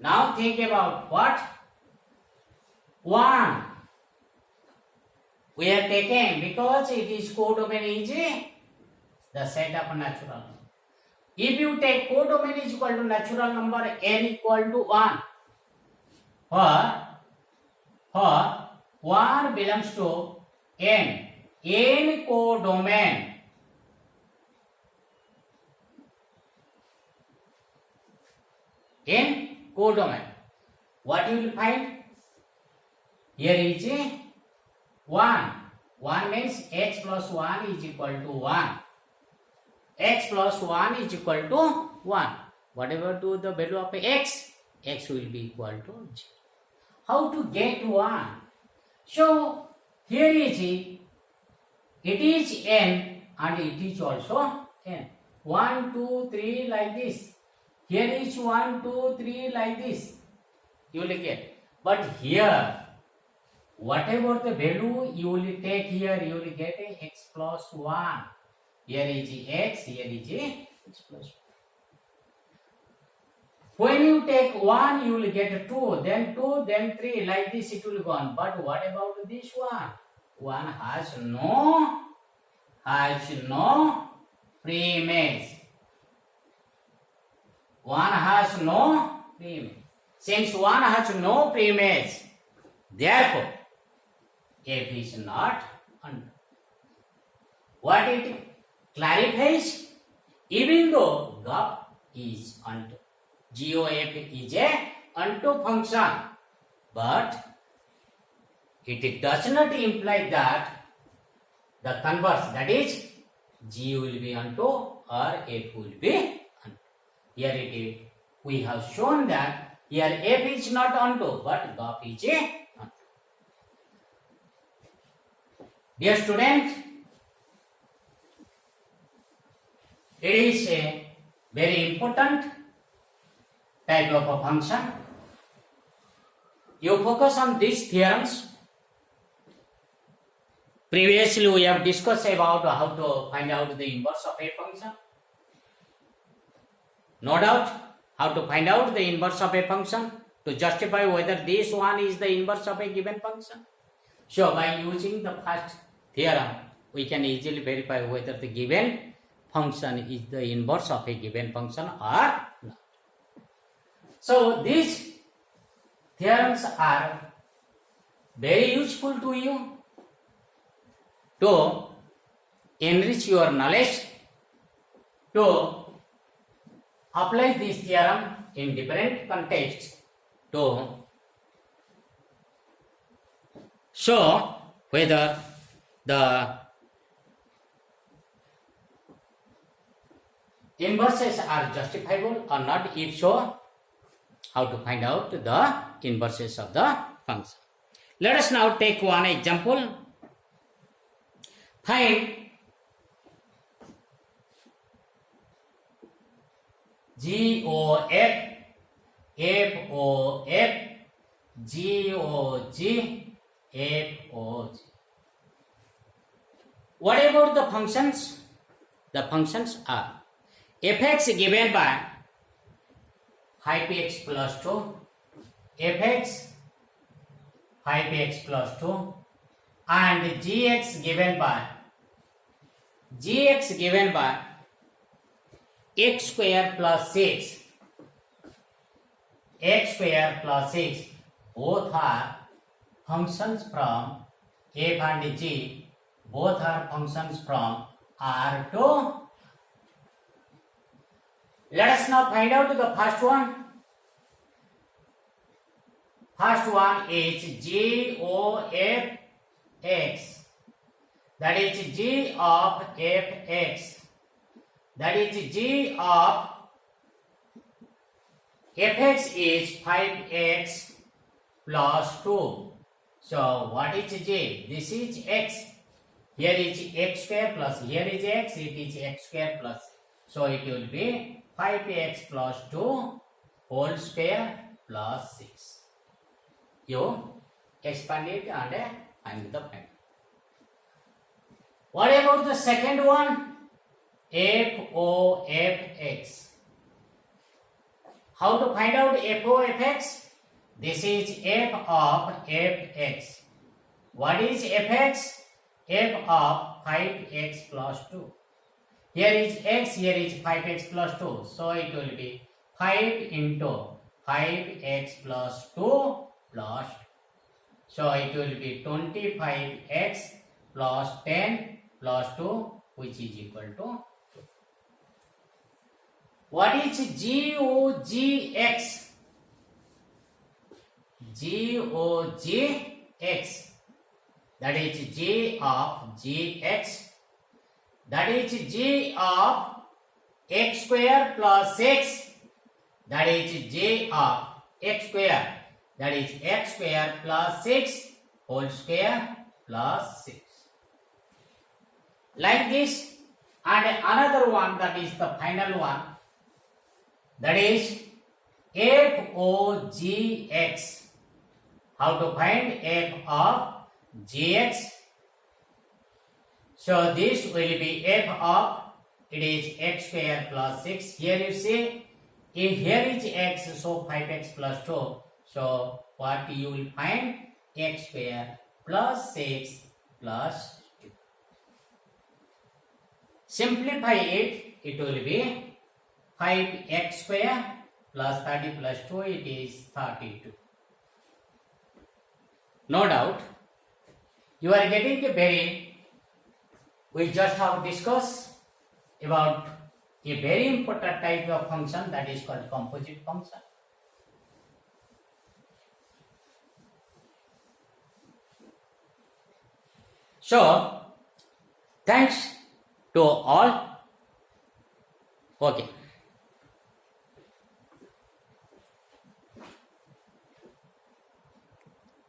Now think about what? 1. We are taking because it is codomain is the set of natural number. If you take codomain is equal to natural number n equal to 1, for 1 belongs to n codomain. In codomain, what you will find? Here is 1. 1 means x plus 1 is equal to 1. X plus 1 is equal to 1. Whatever to the value of x, x will be equal to 0. How to get 1? So, here is it is n and it is also n. 1, 2, 3 like this. Here is 1, 2, 3 like this. You will get. But here, whatever the value you will take here, you will get x plus 1. Here is x, here is x plus 1. When you take 1, you will get 2, then 2, then 3, like this it will go on. But what about this one? 1 has no preimage. 1 has no preimage. Since 1 has no preimage, therefore f is not unto. What it clarifies? Even though GOF is unto, GOF is a unto function, but it does not imply that the converse, that is, G will be unto or F will be unto. Here it is. We have shown that here F is not unto, but GOF is a unto. Dear student, it is a very important type of a function. You focus on these theorems. Previously, we have discussed about how to find out the inverse of a function. No doubt, how to find out the inverse of a function to justify whether this one is the inverse of a given function. So, by using the first theorem, we can easily verify whether the given function is the inverse of a given function or not. So, these theorems are very useful to you to enrich your knowledge, to apply this theorem in different contexts, to show whether the inverses are justifiable or not. If so, how to find out the inverses of the function. Let us now take one example. Find GOF, FOF, GOG, FOG. What about the functions? The functions are fx given by 5x plus 2, fx 5x plus 2, and gx given by x square plus 6, x square plus 6. Both are functions from f and g. Both are functions from R to. Let us now find out the first one. First one is GOFX. That is G of Fx. That is G of Fx is 5x plus 2. So what is G? This is x. Here is x square plus here is x. It is x square plus. So it will be 5x plus 2 whole square plus 6. You expand it and find the point. What about the second one? FOFX. How to find out f of fx? This is f of fx. What is fx? F of 5x plus 2. Here is x, here is 5x plus 2. So it will be 5 into 5x plus 2 plus 2. So it will be 25x plus 10 plus 2, which is equal to 2. What is GOGX? GOGX. That is G of Gx. That is G of x square plus 6. That is G of x square. That is x square plus 6 whole square plus 6. Like this. And another one, that is the final one. That is FOGX. How to find f of gx? So this will be f of, it is x square plus 6. Here you see, if here is x, so 5x plus 2. So what you will find? X square plus 6 plus 2. Simplify it, it will be 5x square plus 30 plus 2, it is 32. No doubt, you are getting a very, we just have discussed about a very important type of function, that is called composite function. So, thanks to all. Okay.